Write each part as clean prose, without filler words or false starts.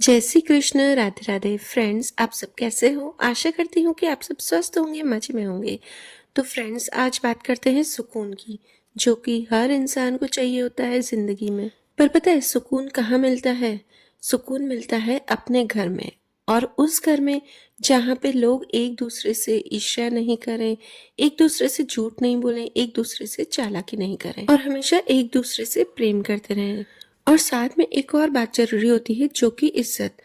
जय श्री कृष्ण। राधे राधे फ्रेंड्स, आप सब कैसे हो? आशा करती हूँ कि आप सब स्वस्थ होंगे, मजे में होंगे। तो फ्रेंड्स, आज बात करते हैं सुकून की, जो कि हर इंसान को चाहिए होता है ज़िंदगी में। पर पता है सुकून कहाँ मिलता है? सुकून मिलता है अपने घर में, और उस घर में जहाँ पे लोग एक दूसरे से ईर्ष्या नहीं करें, एक दूसरे से झूठ नहीं बोलें, एक दूसरे से चालाकी नहीं करें और हमेशा एक दूसरे से प्रेम करते रहें। और साथ में एक और बात ज़रूरी होती है, जो कि इज़्ज़त।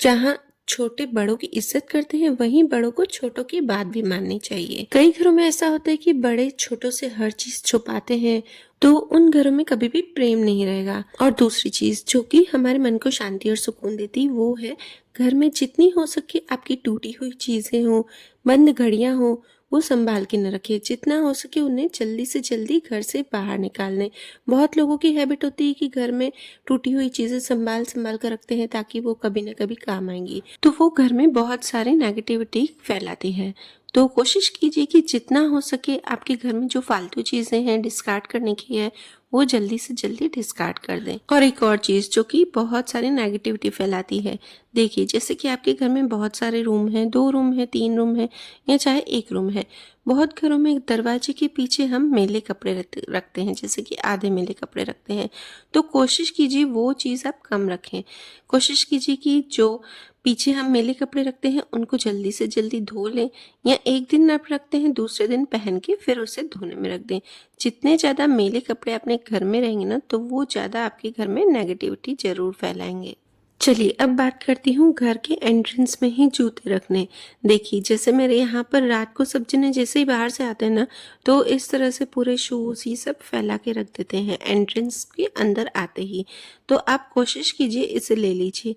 जहाँ छोटे बड़ों की इज़्ज़त करते हैं, वहीं बड़ों को छोटों की बात भी माननी चाहिए। कई घरों में ऐसा होता है कि बड़े छोटों से हर चीज़ छुपाते हैं, तो उन घरों में कभी भी प्रेम नहीं रहेगा। और दूसरी चीज़ जो कि हमारे मन को शांति और सुकून देती, वो है घर में जितनी हो सके आपकी टूटी हुई चीज़ें हों, बंद घड़ियाँ हों, वो संभाल के न रखें। जितना हो सके उन्हें जल्दी से जल्दी घर से बाहर निकाल दें। बहुत लोगों की हैबिट होती है कि घर में टूटी हुई चीज़ें संभाल संभाल कर रखते हैं ताकि वो कभी न कभी काम आएंगी, तो वो घर में बहुत सारी नेगेटिविटी फैलाती है। तो कोशिश कीजिए कि जितना हो सके आपके घर में जो फालतू चीज़ें हैं डिस्कार्ड करने की है, वो जल्दी से जल्दी डिस्कार्ड कर दें। और एक और चीज़ जो कि बहुत सारी नेगेटिविटी फैलाती है, देखिए जैसे कि आपके घर में बहुत सारे रूम हैं, 2 रूम है, 3 रूम है, या चाहे 1 रूम है। बहुत घरों में दरवाजे के पीछे हम मैले कपड़े रखते हैं, जैसे कि आधे मैले कपड़े रखते हैं। तो कोशिश कीजिए वो चीज़ आप कम रखें। कोशिश कीजिए कि जो पीछे हम मैले कपड़े रखते हैं उनको जल्दी से जल्दी धो लें, या एक दिन आप रखते हैं दूसरे दिन पहन के फिर उसे धोने में रख दें। जितने ज़्यादा मैले कपड़े अपने घर में रहेंगे ना, तो वो ज़्यादा आपके घर में नेगेटिविटी ज़रूर फैलाएंगे। चलिए अब बात करती हूँ घर के एंट्रेंस में ही जूते रखने। देखिए जैसे मेरे यहाँ पर रात को सब जने जैसे ही बाहर से आते हैं ना, तो इस तरह से पूरे शूज़ ये सब फैला के रख देते हैं एंट्रेंस के अंदर आते ही। तो आप कोशिश कीजिए इसे ले लीजिए।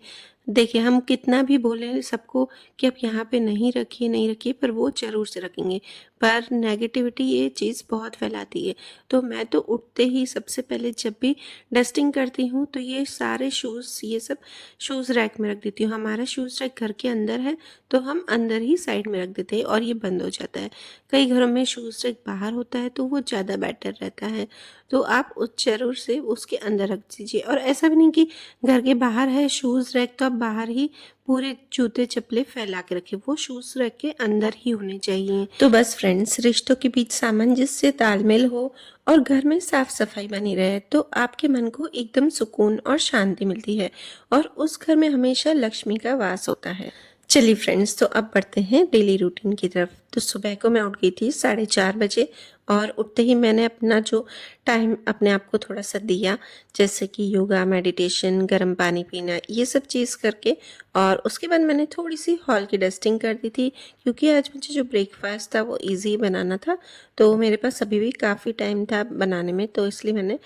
देखिए हम कितना भी बोलें सबको कि आप यहाँ पे नहीं रखिए नहीं रखिए, पर वो ज़रूर से रखेंगे। पर नेगेटिविटी ये चीज़ बहुत फैलाती है। तो मैं तो उठते ही सबसे पहले जब भी डस्टिंग करती हूँ, तो ये सारे शूज़ ये सब शूज़ रैक में रख देती हूँ। हमारा शूज़ रैक घर के अंदर है, तो हम अंदर ही साइड में रख देते हैं और ये बंद हो जाता है। कई घरों में शूज़ रैक बाहर होता है, तो वो ज़्यादा बेटर रहता है। तो आप उस ज़रूर से उसके अंदर रख दीजिए। और ऐसा भी नहीं कि घर के बाहर है शूज़ रैक, तो आप बाहर ही पूरे जूते चप्पलें फैला के रखें। वो शूज़ रैक के अंदर ही होने चाहिए। तो बस फ्रेंड्स, रिश्तों के बीच सामंजस्य तालमेल हो और घर में साफ सफाई बनी रहे, तो आपके मन को एकदम सुकून और शांति मिलती है, और उस घर में हमेशा लक्ष्मी का वास होता है। चलिए फ्रेंड्स, तो अब बढ़ते हैं डेली रूटीन की तरफ। तो सुबह को मैं उठ गई थी 4:30 बजे, और उठते ही मैंने अपना जो टाइम अपने आप को थोड़ा सा दिया, जैसे कि योगा, मेडिटेशन, गर्म पानी पीना, ये सब चीज़ करके। और उसके बाद मैंने थोड़ी सी हॉल की डस्टिंग कर दी थी, क्योंकि आज मुझे जो ब्रेकफास्ट था वो ईजी बनाना था, तो मेरे पास अभी भी काफ़ी टाइम था बनाने में, तो इसलिए मैंने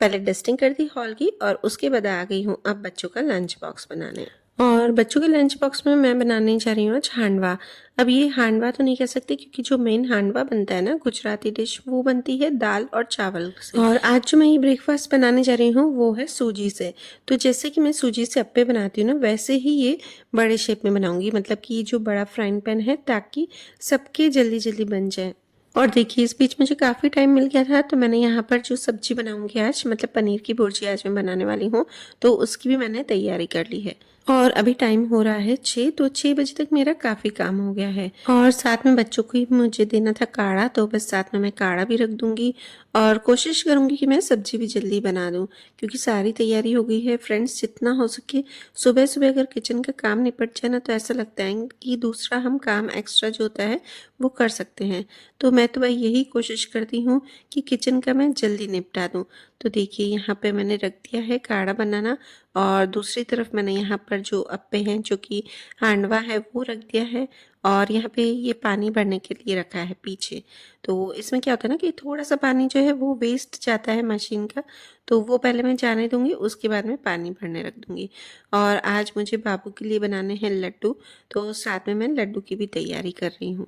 पहले डस्टिंग कर दी हॉल की। और उसके बाद आ गई हूँ अब बच्चों का लंच बॉक्स बनाने। और बच्चों के लंच बॉक्स में मैं बनाने जा रही हूँ आज हांडवा। अब ये हांडवा तो नहीं कह सकती, क्योंकि जो मेन हांडवा बनता है ना गुजराती डिश, वो बनती है दाल और चावल से। और आज जो मैं ये ब्रेकफास्ट बनाने जा रही हूँ वो है सूजी से। तो जैसे कि मैं सूजी से अप्पे बनाती हूँ ना, वैसे ही ये बड़े शेप में बनाऊंगी, मतलब कि जो बड़ा फ्राइंग पैन है, ताकि सबके जल्दी जल्दी बन जाए। और देखिए इस बीच मुझे काफ़ी टाइम मिल गया था, तो मैंने यहाँ पर जो सब्जी बनाऊंगी आज, मतलब पनीर की भुर्जी आज मैं बनाने वाली हूँ, तो उसकी भी मैंने तैयारी कर ली है। और अभी टाइम हो रहा है 6, तो 6 बजे तक मेरा काफ़ी काम हो गया है। और साथ में बच्चों को ही मुझे देना था काढ़ा, तो बस साथ में मैं काढ़ा भी रख दूंगी। और कोशिश करूंगी कि मैं सब्जी भी जल्दी बना दूं, क्योंकि सारी तैयारी हो गई है। फ्रेंड्स, जितना हो सके सुबह सुबह अगर किचन का काम निपट जाए ना, तो ऐसा लगता है कि दूसरा हम काम एक्स्ट्रा जो होता है वो कर सकते हैं। तो मैं तो भाई यही कोशिश करती हूँ कि किचन का मैं जल्दी निपटा दूँ। तो देखिए यहाँ पे मैंने रख दिया है काढ़ा बनाना, और दूसरी तरफ मैंने यहाँ पर जो अप्पे हैं, जो कि हांडवा है, वो रख दिया है। और यहाँ पे ये पानी भरने के लिए रखा है पीछे। तो इसमें क्या होता है ना कि थोड़ा सा पानी जो है वो वेस्ट जाता है मशीन का, तो वो पहले मैं जाने दूंगी, उसके बाद में पानी भरने रख दूंगी। और आज मुझे बाबू के लिए बनाने हैं लड्डू, तो साथ में मैं लड्डू की भी तैयारी कर रही हूँ।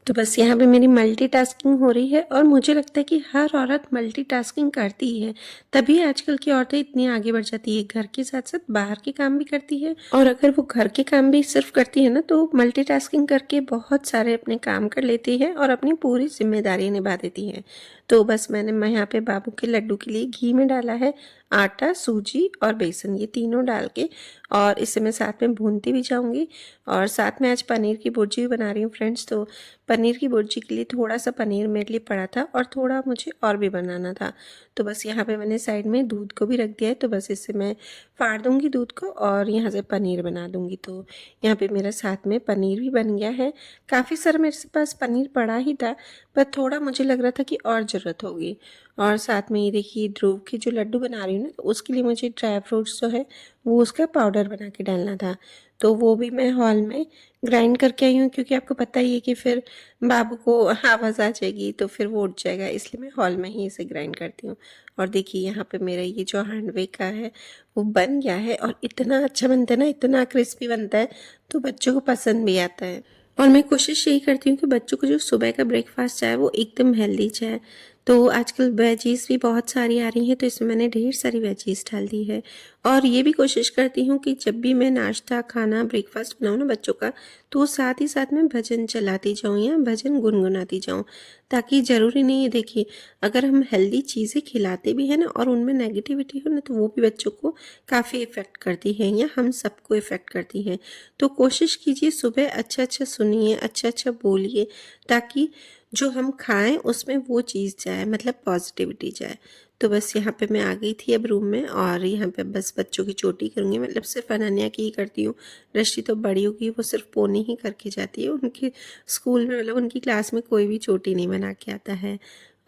तो बस यहाँ पे मेरी मल्टीटास्किंग हो रही है, और मुझे लगता है कि हर औरत मल्टीटास्किंग करती ही है, तभी आजकल की औरतें इतनी आगे बढ़ जाती है। घर के साथ साथ बाहर के काम भी करती है, और अगर वो घर के काम भी सिर्फ करती है ना, तो मल्टीटास्किंग करके बहुत सारे अपने काम कर लेती है और अपनी पूरी जिम्मेदारी निभा देती है। तो बस मैं यहाँ पे बाबू के लड्डू के लिए घी में डाला है आटा, सूजी और बेसन ये तीनों डाल के और इसे मैं साथ में भूनती भी जाऊँगी। और साथ में आज पनीर की भुर्जी भी बना रही हूँ फ्रेंड्स। तो पनीर की भुर्जी के लिए थोड़ा सा पनीर मेरे लिए पड़ा था और थोड़ा मुझे और भी बनाना था। तो बस यहाँ पे मैंने साइड में दूध को भी रख दिया है। तो बस इससे मैं फाड़ दूँगी दूध को और यहाँ से पनीर बना दूँगी। तो यहाँ पे मेरा साथ में पनीर भी बन गया है। काफ़ी सारा मेरे पास पनीर पड़ा ही था, पर थोड़ा मुझे लग रहा था कि और ज़रूरत होगी। और साथ में ये देखिए ध्रुव के जो लड्डू बना रही हूँ ना, तो उसके लिए मुझे ड्राई फ्रूट्स जो है वो उसका पाउडर बना के डालना था। तो वो भी मैं हॉल में ग्राइंड करके आई हूँ, क्योंकि आपको पता ही है कि फिर बाबू को आवाज़ आ जाएगी तो फिर वो उठ जाएगा, इसलिए मैं हॉल में ही इसे ग्राइंड करती हूँ। और देखिए यहाँ पे मेरा ये जो हैंडवेव का है वो बन गया है और इतना अच्छा बनता है ना, इतना क्रिस्पी बनता है, तो बच्चों को पसंद भी आता है। और मैं कोशिश यही करती हूँ कि बच्चों को जो सुबह का ब्रेकफास्ट चाहे वो एकदम हेल्दी चाहे। तो आजकल वेजीज़ भी बहुत सारी आ रही हैं, तो इसमें मैंने ढेर सारी वेजीज़ डाल दी है। और ये भी कोशिश करती हूँ कि जब भी मैं नाश्ता, खाना, ब्रेकफास्ट बनाऊँ ना बच्चों का, तो साथ ही साथ में भजन चलाती जाऊँ या भजन गुनगुनाती जाऊँ। ताकि ज़रूरी नहीं है, देखिए अगर हम हेल्दी चीज़ें खिलाते भी हैं ना और उनमें नेगेटिविटी हो ना, तो वो भी बच्चों को काफ़ी इफ़ेक्ट करती है या हम सबको इफ़ेक्ट करती है। तो कोशिश कीजिए सुबह अच्छा-अच्छा सुनिए, अच्छा-अच्छा बोलिए, ताकि जो हम खाएँ उसमें वो चीज़ जाए, मतलब पॉजिटिविटी जाए। तो बस यहाँ पे मैं आ गई थी अब रूम में और यहाँ पे बस बच्चों की चोटी करूँगी, मतलब सिर्फ़ अनन्या की ही करती हूँ। दृष्टि तो बड़ी होगी, वो सिर्फ़ पोनी ही करके जाती है। उनके स्कूल में, मतलब उनकी क्लास में कोई भी चोटी नहीं बना के आता है।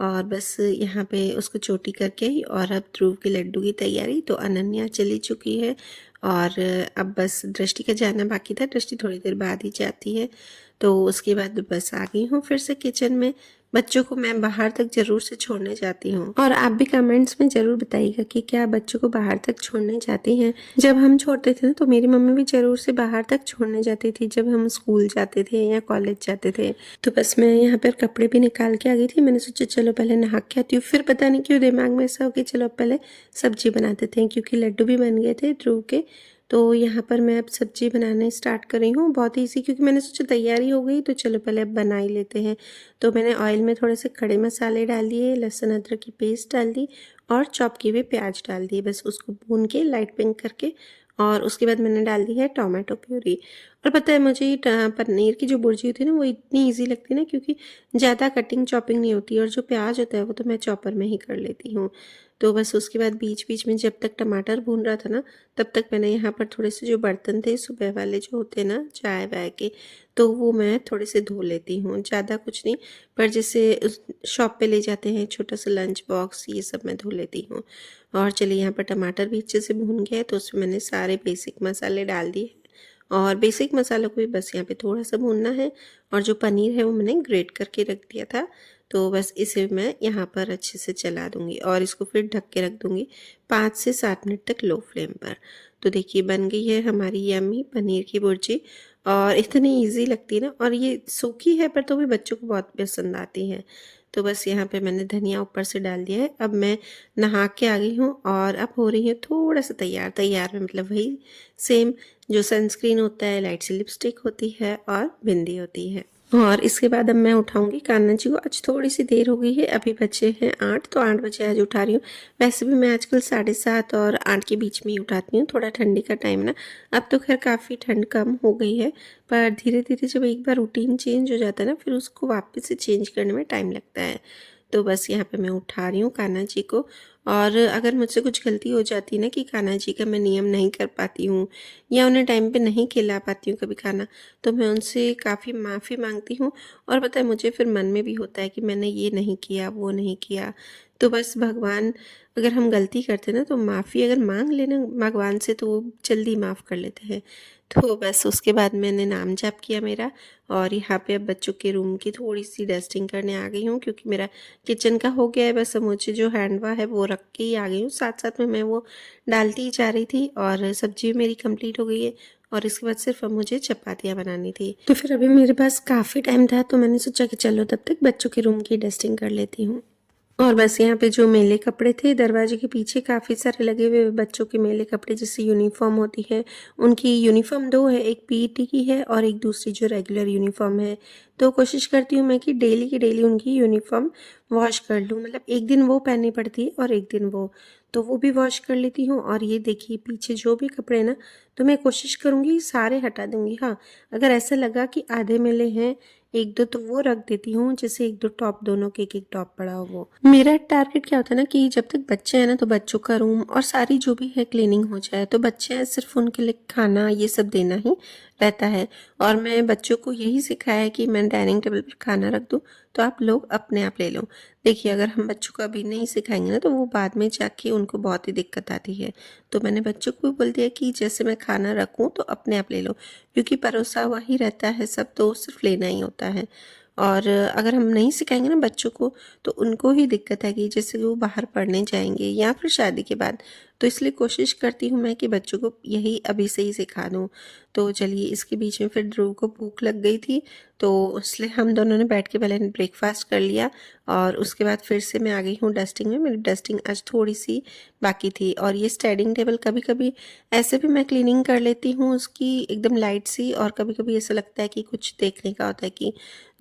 और बस यहाँ पे उसको चोटी करके आई और अब ध्रुव के लड्डू की तैयारी। तो अनन्या चली चुकी है और अब बस दृष्टि का जाना बाकी था। दृष्टि थोड़ी देर बाद ही जाती है। तो उसके बाद बस आ गई हूँ फिर से किचन में। बच्चों को मैं बाहर तक ज़रूर से छोड़ने जाती हूँ और आप भी कमेंट्स में ज़रूर बताइएगा कि क्या बच्चों को बाहर तक छोड़ने जाती हैं। जब हम छोड़ते थे ना, तो मेरी मम्मी भी ज़रूर से बाहर तक छोड़ने जाती थी जब हम स्कूल जाते थे या कॉलेज जाते थे। तो बस मैं यहाँ पर कपड़े भी निकाल के आ गई थी। मैंने सोचा चलो पहले नहा के आती हूँ, फिर पता नहीं क्यों दिमाग में ऐसा हो कि चलो पहले सब्जी बना देते हैं, क्योंकि लड्डू भी बन गए थे ध्रुव के। तो यहाँ पर मैं अब सब्जी बनाने स्टार्ट कर रही हूँ, बहुत ईज़ी, क्योंकि मैंने सोचा तैयारी हो गई तो चलो पहले अब बना ही लेते हैं। तो मैंने ऑयल में थोड़े से खड़े मसाले डाल दिए, लहसुन अदरक की पेस्ट डाल दी और चॉप किए हुए प्याज डाल दिए। बस उसको भून के लाइट पिंक करके और उसके बाद मैंने डाल दी है टोमेटो प्यूरी। और पता है मुझे ये पनीर की जो भुर्जी होती है ना, वो इतनी ईजी लगती है ना, क्योंकि ज़्यादा कटिंग चॉपिंग नहीं होती और जो प्याज होता है वो तो मैं चॉपर में ही कर लेती हूँ। तो बस उसके बाद बीच बीच में जब तक टमाटर भून रहा था ना, तब तक मैंने यहाँ पर थोड़े से जो बर्तन थे सुबह वाले जो होते हैं ना चाय वाय के, तो वो मैं थोड़े से धो लेती हूँ। ज़्यादा कुछ नहीं, पर जैसे उस शॉप पे ले जाते हैं छोटा सा लंच बॉक्स, ये सब मैं धो लेती हूँ। और चलिए यहाँ पर टमाटर भी अच्छे से भून गया है, तो उसमें मैंने सारे बेसिक मसाले डाल दिए और बेसिक मसालों को भी बस यहाँ पे थोड़ा सा भूनना है। और जो पनीर है वो मैंने ग्रेट करके रख दिया था, तो बस इसे मैं यहाँ पर अच्छे से चला दूँगी और इसको फिर ढक के रख दूँगी 5 से 7 मिनट तक लो फ्लेम पर। तो देखिए बन गई है हमारी यम्मी पनीर की भुर्जी और इतनी इजी लगती है ना, और ये सूखी है पर तो भी बच्चों को बहुत पसंद आती है। तो बस यहाँ पे मैंने धनिया ऊपर से डाल दिया है। अब मैं नहा के आ गई हूँ और अब हो रही है थोड़ा सा तैयार। तैयार में मतलब वही सेम जो सनस्क्रीन होता है, लाइट सी लिपस्टिक होती है और बिंदी होती है। और इसके बाद अब मैं उठाऊंगी कान्हा जी को। आज थोड़ी सी देर हो गई है, अभी बचे हैं 8, तो 8 बजे आज उठा रही हूँ। वैसे भी मैं आजकल 7:30 और 8 के बीच में ही उठाती हूँ, थोड़ा ठंडी का टाइम ना। अब तो खैर काफ़ी ठंड कम हो गई है, पर धीरे धीरे जब एक बार रूटीन चेंज हो जाता है ना, फिर उसको वापस से चेंज करने में टाइम लगता है। तो बस यहाँ पे मैं उठा रही हूँ कान्हा जी को। और अगर मुझसे कुछ गलती हो जाती है ना कि कान्हा जी का मैं नियम नहीं कर पाती हूँ या उन्हें टाइम पे नहीं खिला पाती हूँ कभी खाना, तो मैं उनसे काफ़ी माफ़ी मांगती हूँ। और पता है मुझे फिर मन में भी होता है कि मैंने ये नहीं किया, वो नहीं किया। तो बस भगवान, अगर हम गलती करते ना तो माफ़ी अगर मांग लेना भगवान से, तो वो जल्दी माफ़ कर लेते हैं। तो बस उसके बाद मैंने नाम जाप किया मेरा। और यहाँ पे अब बच्चों के रूम की थोड़ी सी डस्टिंग करने आ गई हूँ, क्योंकि मेरा किचन का हो गया है। बस अब मुझे जो हैंडवा है वो रख के ही आ गई हूँ, साथ साथ में मैं वो डालती ही जा रही थी। और सब्जी मेरी कंप्लीट हो गई है और इसके बाद सिर्फ अब मुझे चपातियाँ बनानी थी। तो फिर अभी मेरे पास काफ़ी टाइम था, तो मैंने सोचा कि चलो तब तक बच्चों के रूम की डस्टिंग कर लेती हूँ। और बस यहाँ पे जो मेले कपड़े थे दरवाजे के पीछे काफ़ी सारे लगे हुए बच्चों के मेले कपड़े, जैसे यूनिफॉर्म होती है। उनकी यूनिफॉर्म दो है, एक पीईटी की है और एक दूसरी जो रेगुलर यूनिफॉर्म है। तो कोशिश करती हूँ मैं कि डेली की डेली उनकी यूनिफॉर्म वॉश कर लूँ, मतलब एक दिन वो पहननी पड़ती है और एक दिन वो, तो वो भी वॉश कर लेती हूँ। और ये देखिए पीछे जो भी कपड़े ना, तो मैं कोशिश करूँगी सारे हटा दूँगी। हाँ, अगर ऐसा लगा कि आधे मेले हैं, एक दो तो वो रख देती हूँ, जैसे एक दो टॉप, दोनों के एक एक टॉप पड़ा हो वो। मेरा टारगेट क्या होता है ना कि जब तक बच्चे हैं ना, तो बच्चों का रूम और सारी जो भी है क्लीनिंग हो जाए। तो बच्चे हैं, सिर्फ उनके लिए खाना ये सब देना ही रहता है। और मैं बच्चों को यही सिखाया है कि मैं डाइनिंग टेबल पर खाना रख दूँ तो आप लोग अपने आप ले लो। देखिए अगर हम बच्चों को अभी नहीं सिखाएंगे ना, तो वो बाद में जाके उनको बहुत ही दिक्कत आती है। तो मैंने बच्चों को भी बोल दिया कि जैसे मैं खाना रखूँ तो अपने आप ले लो, क्योंकि परोसा हुआ ही रहता है सब, तो सिर्फ लेना ही होता है। और अगर हम नहीं सिखाएंगे ना बच्चों को, तो उनको ही दिक्कत आएगी, जैसे कि वो बाहर पढ़ने जाएंगे या फिर शादी के बाद। तो इसलिए कोशिश करती हूँ मैं कि बच्चों को यही अभी से ही सिखा दूँ। तो चलिए, इसके बीच में फिर ध्रुव को भूख लग गई थी, तो इसलिए हम दोनों ने बैठ के पहले ब्रेकफास्ट कर लिया। और उसके बाद फिर से मैं आ गई हूँ डस्टिंग में। मेरी डस्टिंग आज थोड़ी सी बाकी थी। और ये स्टडिंग टेबल कभी कभी ऐसे भी मैं क्लीनिंग कर लेती हूँ उसकी एकदम लाइट सी, और कभी कभी ऐसा लगता है कि कुछ देखने का होता है कि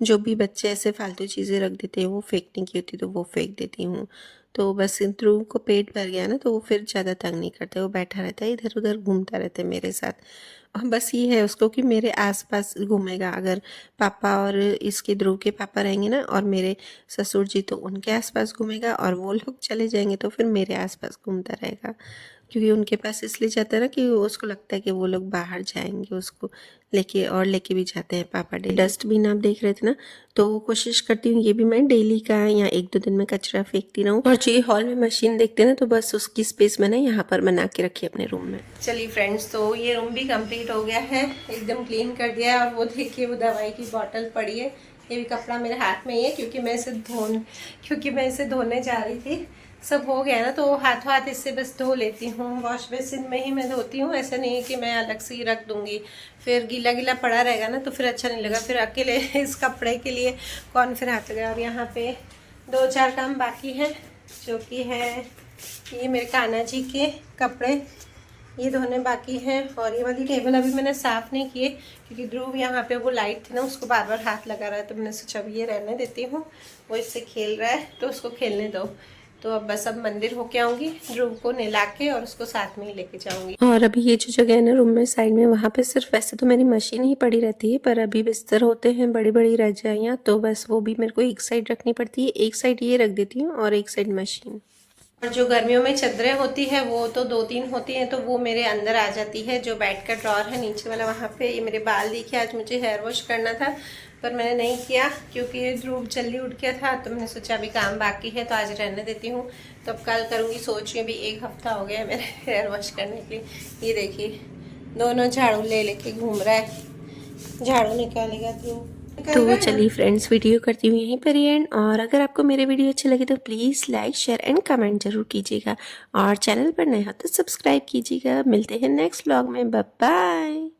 जो भी बच्चे ऐसे फालतू चीज़ें रख देते हैं वो फेंकने की होती है, तो वो फेंक देती हूँ। तो बस ध्रुव को पेट भर गया ना, तो वो फिर ज़्यादा तंग नहीं करता, वो बैठा रहता है इधर उधर घूमता रहता है मेरे साथ। और बस ये है उसको कि मेरे आसपास घूमेगा। अगर पापा और इसके ध्रुव के पापा रहेंगे ना और मेरे ससुर जी, तो उनके आसपास घूमेगा, और वो लोग चले जाएंगे तो फिर मेरे आसपास घूमता रहेगा। क्योंकि उनके पास इसलिए जाता है ना कि उसको लगता है कि वो लोग बाहर जाएंगे उसको लेके, और लेके भी जाते हैं पापा डेली। डस्टबिन आप देख रहे थे ना, तो कोशिश करती हूँ ये भी मैं डेली का या एक दो दिन में कचरा फेंकती रहूँ। और जो ये हॉल में मशीन देखते हैं ना, तो बस उसकी स्पेस मैंने यहाँ पर बना के रखी है अपने रूम में। चलिए फ्रेंड्स, तो ये रूम भी कंप्लीट हो गया है, एकदम क्लीन कर दिया है। और वो देखिए वो दवाई की बॉटल पड़ी है, ये भी कपड़ा मेरे हाथ में ही है, क्योंकि मैं इसे धोने जा रही थी। सब हो गया ना, तो हाथों हाथ इससे बस धो लेती हूँ। वॉश बेसिन में ही मैं धोती हूँ, ऐसा नहीं है कि मैं अलग से ही रख दूँगी, फिर गीला गीला पड़ा रहेगा ना, तो फिर अच्छा नहीं लगा। फिर अकेले इस कपड़े के लिए कौन फिर हाथ लगाए। और यहाँ पे 2-4 काम बाकी है, जो कि है ये मेरे कान्हा जी के कपड़े, ये धोने बाकी हैं। और ये वाली टेबल अभी मैंने साफ़ नहीं किए, क्योंकि ध्रुव यहाँ पे वो लाइट थी ना, उसको बार बार हाथ लगा रहा है, तो मैंने सोचा अभी ये रहने देती हूँ। वो इससे खेल रहा है तो उसको खेलने दो। तो अब बस अब मंदिर होके आऊँगी, ध्रुव को नहला के और उसको साथ में ही लेके जाऊँगी। और अभी ये जो जगह है ना रूम में साइड में, वहाँ पे सिर्फ वैसे तो मेरी मशीन ही पड़ी रहती है, पर अभी बिस्तर होते हैं बड़ी बड़ी रजाइयाँ, तो बस वो भी मेरे को एक साइड रखनी पड़ती है। एक साइड ये रख देती हूँ और एक साइड मशीन। और जो गर्मियों में चादरें होती है वो तो 2-3 होती हैं, तो वो मेरे अंदर आ जाती है। जो बेड का ड्रॉर है नीचे वाला, वहाँ पे ये मेरे बाल दिखे। आज मुझे हेयर वॉश करना था, पर मैंने नहीं किया क्योंकि ध्रुव जल्दी उठ गया था, तो मैंने सोचा अभी काम बाकी है तो आज रहने देती हूँ, तो अब कल करूँगी। सोच रही हूँ, अभी 1 हफ्ता हो गया है मेरे हेयर वॉश करने के लिए। ये देखिए दोनों झाड़ू ले लेके घूम रहा है, झाड़ू निकालेगा ध्रुव। तो चलिए फ्रेंड्स, वीडियो करती हूँ यहीं पर ही एंड। और अगर आपको मेरे वीडियो अच्छे लगे तो please like share and comment जरूर कीजिएगा, और चैनल पर नए हो तो सब्सक्राइब कीजिएगा। मिलते हैं नेक्स्ट व्लॉग में, बाय बाय।